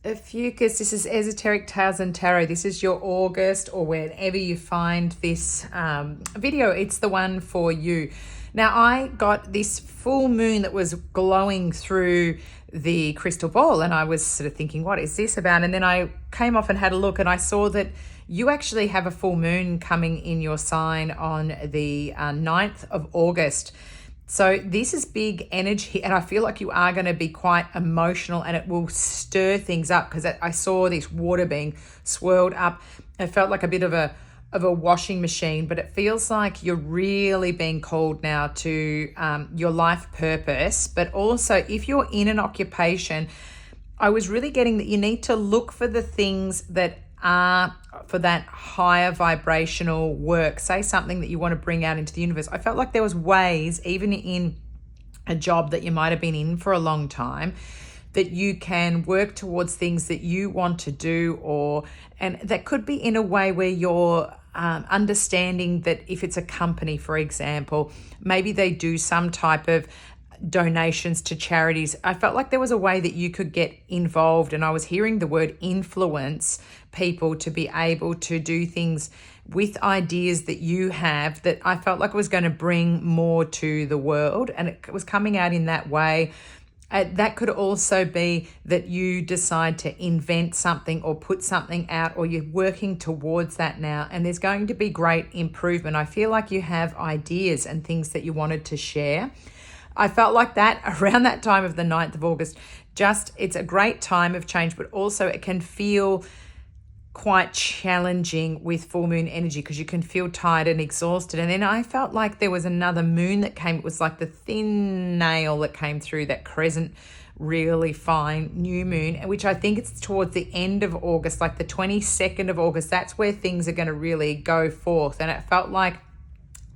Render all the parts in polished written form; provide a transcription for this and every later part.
Ophiuchus, this is Esoteric Tales and Tarot. This is your August, or whenever you find this video, it's the one for you. Now, I got this full moon that was glowing through the crystal ball, and I was sort of thinking, what is this about? And then I came off and had a look, and I saw that you actually have a full moon coming in your sign on the 9th of August. So this is big energy, and I feel like you are going to be quite emotional, and it will stir things up, because I saw this water being swirled up. It felt like a bit of a washing machine, but it feels like you're really being called now to your life purpose. But also, if you're in an occupation, I was really getting that you need to look for the things that are for that higher vibrational work. Say something that you want to bring out into the universe. I felt like there was ways, even in a job that you might have been in for a long time, that you can work towards things that you want to do, and that could be in a way where you're understanding that if it's a company, for example, maybe they do some type of donations to charities. I felt like there was a way that you could get involved, and I was hearing the word influence people to be able to do things with ideas that you have that I felt like was going to bring more to the world, and it was coming out in that way. That could also be that you decide to invent something or put something out, or you're working towards that now, and there's going to be great improvement. I feel like you have ideas and things that you wanted to share. I felt like that around that time of the 9th of August, it's a great time of change, but also it can feel quite challenging with full moon energy, because you can feel tired and exhausted. And then I felt like there was another moon that came. It was like the thin nail that came through that crescent, really fine new moon, which I think it's towards the end of August, like the 22nd of August. That's where things are going to really go forth. And it felt like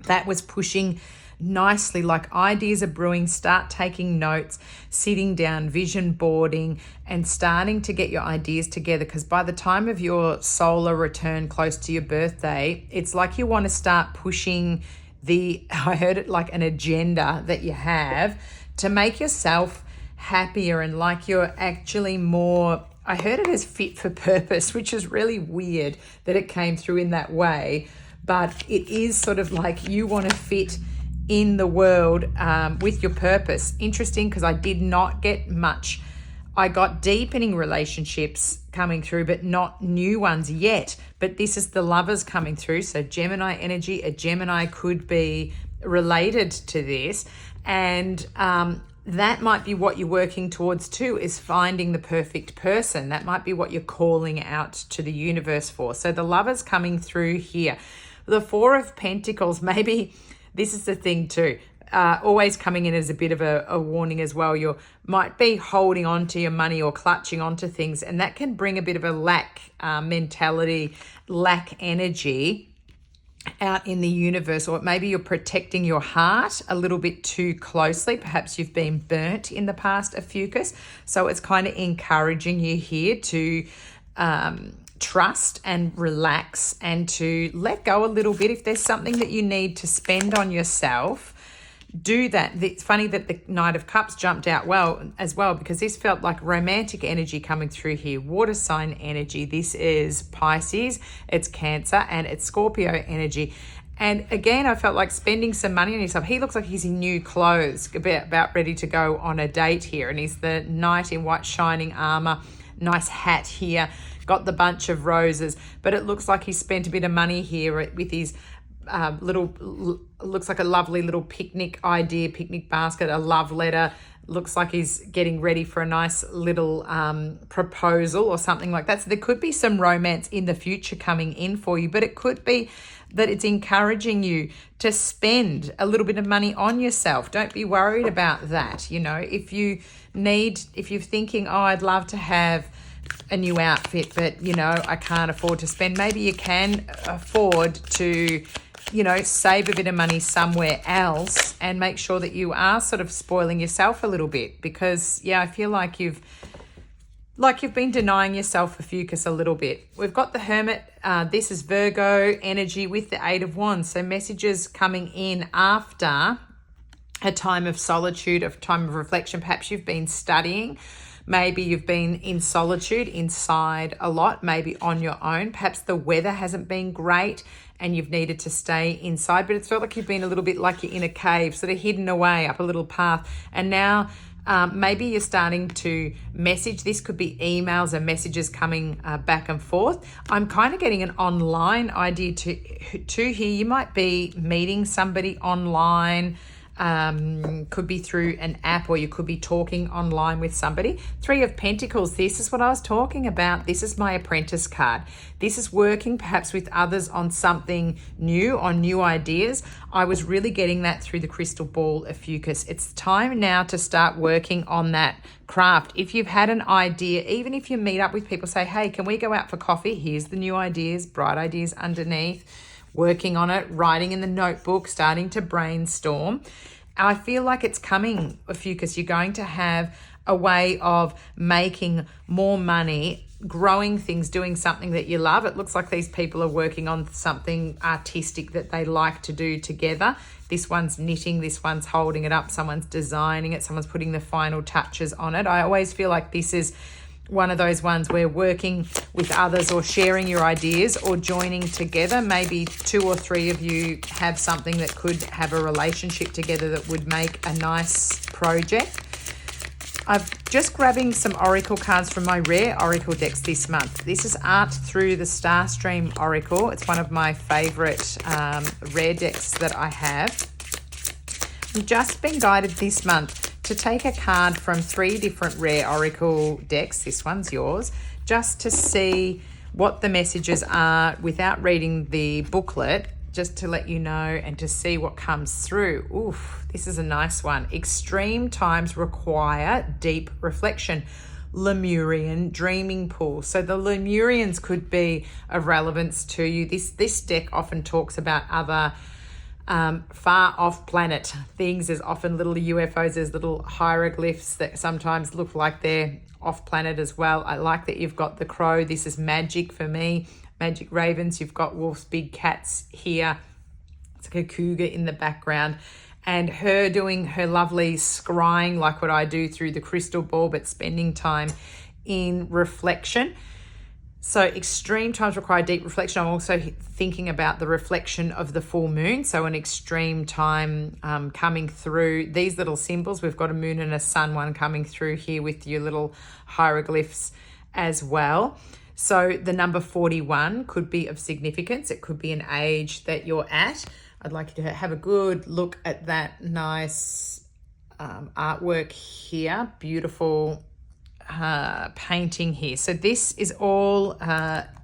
that was pushing nicely, like ideas are brewing. Start taking notes, sitting down, vision boarding, and starting to get your ideas together, because by the time of your solar return close to your birthday, it's like you want to start pushing I heard it like an agenda that you have to make yourself happier, and like you're actually more, I heard it as fit for purpose, which is really weird that it came through in that way, but it is sort of like you want to fit in the world with your purpose. Interesting, because I did not get much. I got deepening relationships coming through, but not new ones yet. But this is the Lovers coming through. So Gemini energy, a Gemini could be related to this. And that might be what you're working towards too, is finding the perfect person. That might be what you're calling out to the universe for. So the Lovers coming through here. The Four of Pentacles, maybe this is the thing too, always coming in as a bit of a warning as well. You might be holding on to your money or clutching onto things, and that can bring a bit of a lack mentality, lack energy out in the universe. Or maybe you're protecting your heart a little bit too closely. Perhaps you've been burnt in the past, Ophiuchus. So it's kind of encouraging you here to trust and relax, and to let go a little bit. If there's something that you need to spend on yourself, do that. It's funny that the Knight of Cups jumped out as well, because this felt like romantic energy coming through here. Water sign energy. This is Pisces, it's Cancer, and it's Scorpio energy. And again, I felt like spending some money on yourself. He looks like he's in new clothes, about ready to go on a date here, and he's the knight in white shining armor, nice hat here, got the bunch of roses, but it looks like he spent a bit of money here with his looks like a lovely little picnic basket, a love letter. Looks like he's getting ready for a nice little proposal or something like that. So there could be some romance in the future coming in for you, but it could be that it's encouraging you to spend a little bit of money on yourself. Don't be worried about that. You know, if you're thinking, oh, I'd love to have a new outfit, but I can't afford to spend, maybe you can afford to save a bit of money somewhere else, and make sure that you are sort of spoiling yourself a little bit, because I feel like you've been denying yourself, Ophiuchus, a little bit. We've got the Hermit. This is Virgo energy with the Eight of Wands. So messages coming in after a time of solitude, a time of reflection. Perhaps you've been studying, Maybe you've been in solitude inside a lot, maybe on your own. Perhaps the weather hasn't been great and you've needed to stay inside, but it's felt like you've been a little bit like you're in a cave, sort of hidden away up a little path. And now maybe you're starting to message. This could be emails and messages coming back and forth. I'm kind of getting an online idea too here. You might be meeting somebody online. Could be through an app, or you could be talking online with somebody. 3 of Pentacles, this is what I was talking about. This is my apprentice card. This is working perhaps with others on something new, on new ideas. I was really getting that through the crystal ball, Ophiuchus. It's time now to start working on that craft. If you've had an idea, even if you meet up with people, say, hey, can we go out for coffee? Here's the new ideas, bright ideas underneath. Working on it, writing in the notebook, starting to brainstorm. I feel like it's coming, Ophiuchus. You're going to have a way of making more money, growing things, doing something that you love. It looks like these people are working on something artistic that they like to do together. This one's knitting, this one's holding it up, someone's designing it, someone's putting the final touches on it. I always feel like this is one of those ones where working with others or sharing your ideas or joining together, maybe 2 or 3 of you have something that could have a relationship together that would make a nice project. I'm just grabbing some oracle cards from my rare oracle decks this month. This is Art Through the Starstream Oracle. It's one of my favorite rare decks that I have. I've just been guided this month to take a card from 3 different rare oracle decks, this one's yours, just to see what the messages are without reading the booklet, just to let you know and to see what comes through. Oof, this is a nice one. Extreme times require deep reflection. Lemurian dreaming pool. So the Lemurians could be of relevance to you. This deck often talks about other far off planet things. There's often little UFOs, there's little hieroglyphs that sometimes look like they're off planet as well. I like that you've got the crow. This is magic for me. Magic ravens. You've got wolves, big cats here. It's like a cougar in the background. And her doing her lovely scrying like what I do through the crystal ball, but spending time in reflection. So extreme times require deep reflection. I'm also thinking about the reflection of the full moon. So an extreme time coming through. These little symbols, we've got a moon and a sun one coming through here with your little hieroglyphs as well. So the number 41 could be of significance. It could be an age that you're at. I'd like you to have a good look at that nice artwork here. Beautiful painting here. So this is all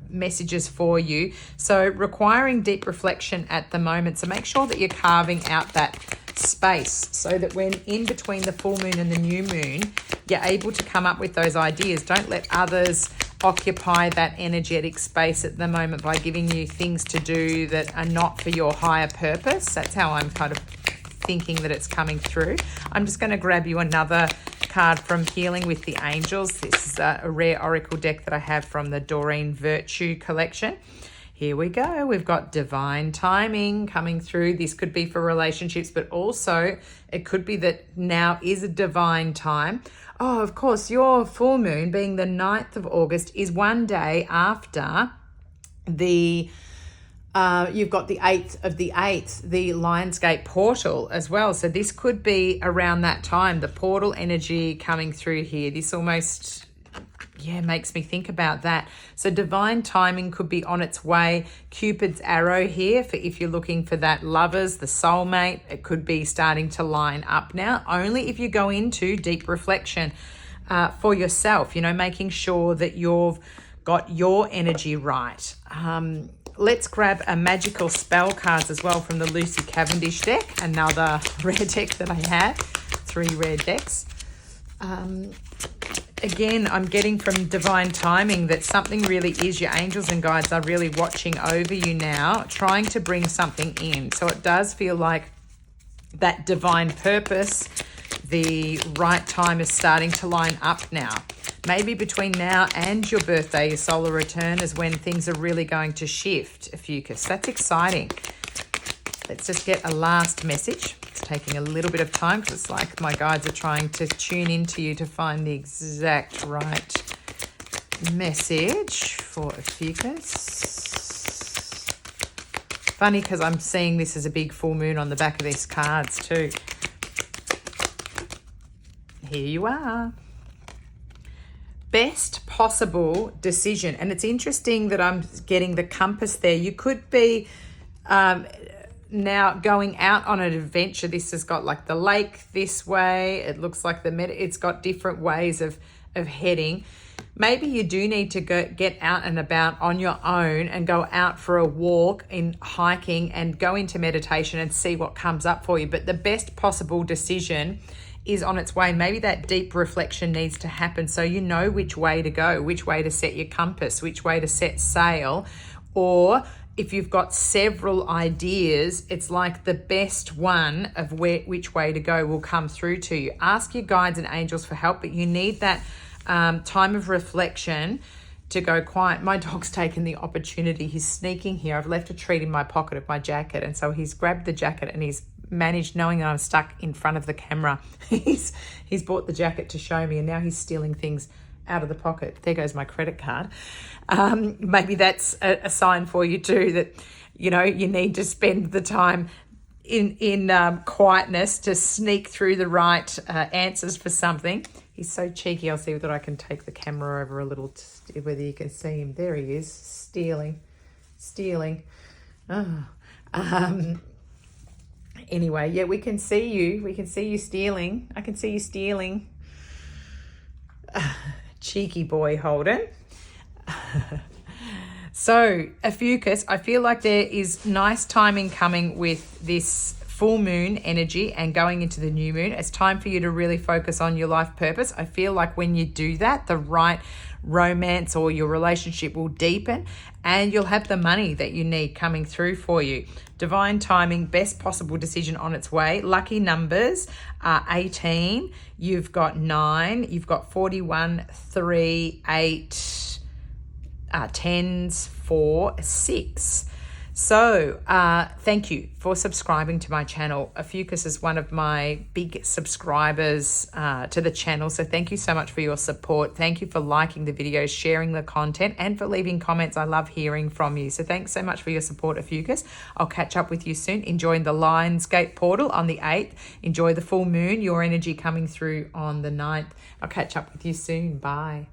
messages for you. So requiring deep reflection at the moment. So make sure that you're carving out that space so that when in between the full moon and the new moon, you're able to come up with those ideas. Don't let others occupy that energetic space at the moment by giving you things to do that are not for your higher purpose. That's how I'm kind of thinking that it's coming through. I'm just going to grab you another card from Healing with the Angels. This is a rare oracle deck that I have from the Doreen Virtue collection. Here we go. We've got divine timing coming through. This could be for relationships, but also it could be that now is a divine time. Oh, of course, your full moon being the 9th of August is one day after the you've got the 8th of the 8th, the Lionsgate portal as well. So this could be around that time, the portal energy coming through here. This almost, makes me think about that. So divine timing could be on its way. Cupid's arrow here for if you're looking for that lovers, the soulmate. It could be starting to line up now, only if you go into deep reflection for yourself, making sure that you've got your energy right. Let's grab a magical spell cards as well from the Lucy Cavendish deck, another rare deck that I have, 3 rare decks. Again, I'm getting from divine timing that something really is, your angels and guides are really watching over you now, trying to bring something in. So it does feel like that divine purpose, the right time is starting to line up now. Maybe between now and your birthday, your solar return is when things are really going to shift, Ophiuchus. That's exciting. Let's just get a last message It's taking a little bit of time because it's like my guides are trying to tune into you to find the exact right message for Ophiuchus. Funny because I'm seeing this as a big full moon on the back of these cards too. Here you are. Best possible decision. And it's interesting that I'm getting the compass there. You could be now going out on an adventure. This has got like the lake this way. It looks like it's got different ways of heading. Maybe you do need to get out and about on your own and go out for a walk in hiking and go into meditation and see what comes up for you. But the best possible decision is on its way. Maybe that deep reflection needs to happen so you know which way to go, which way to set your compass, which way to set sail. Or if you've got several ideas, it's like the best one of which way to go will come through to you. Ask your guides and angels for help, but you need that time of reflection to go quiet. My dog's taken the opportunity. He's sneaking here. I've left a treat in my pocket of my jacket, and so he's grabbed the jacket and he's managed, knowing that I'm stuck in front of the camera, he's bought the jacket to show me, and now he's stealing things out of the pocket. There goes my credit card. Maybe that's a sign for you too, that you need to spend the time in quietness to sneak through the right answers for something. He's so cheeky. I'll see that I can take the camera over a little, whether you can see him. There he is, stealing. Oh. Anyway, yeah, we can see you. We can see you stealing. I can see you stealing. Cheeky boy, Holden. So, Ophiuchus, I feel like there is nice timing coming with this full moon energy and going into the new moon. It's time for you to really focus on your life purpose. I feel like when you do that, the right romance or your relationship will deepen and you'll have the money that you need coming through for you. Divine timing, best possible decision on its way. Lucky numbers are 18, you've got 9, you've got 41, 3, 8, 10s, 4, 6. So thank you for subscribing to my channel. Ophiuchus is one of my big subscribers to the channel. So thank you so much for your support. Thank you for liking the videos, sharing the content, and for leaving comments. I love hearing from you. So thanks so much for your support, Ophiuchus. I'll catch up with you soon. Enjoy the Lionsgate portal on the 8th. Enjoy the full moon, your energy coming through on the 9th. I'll catch up with you soon. Bye.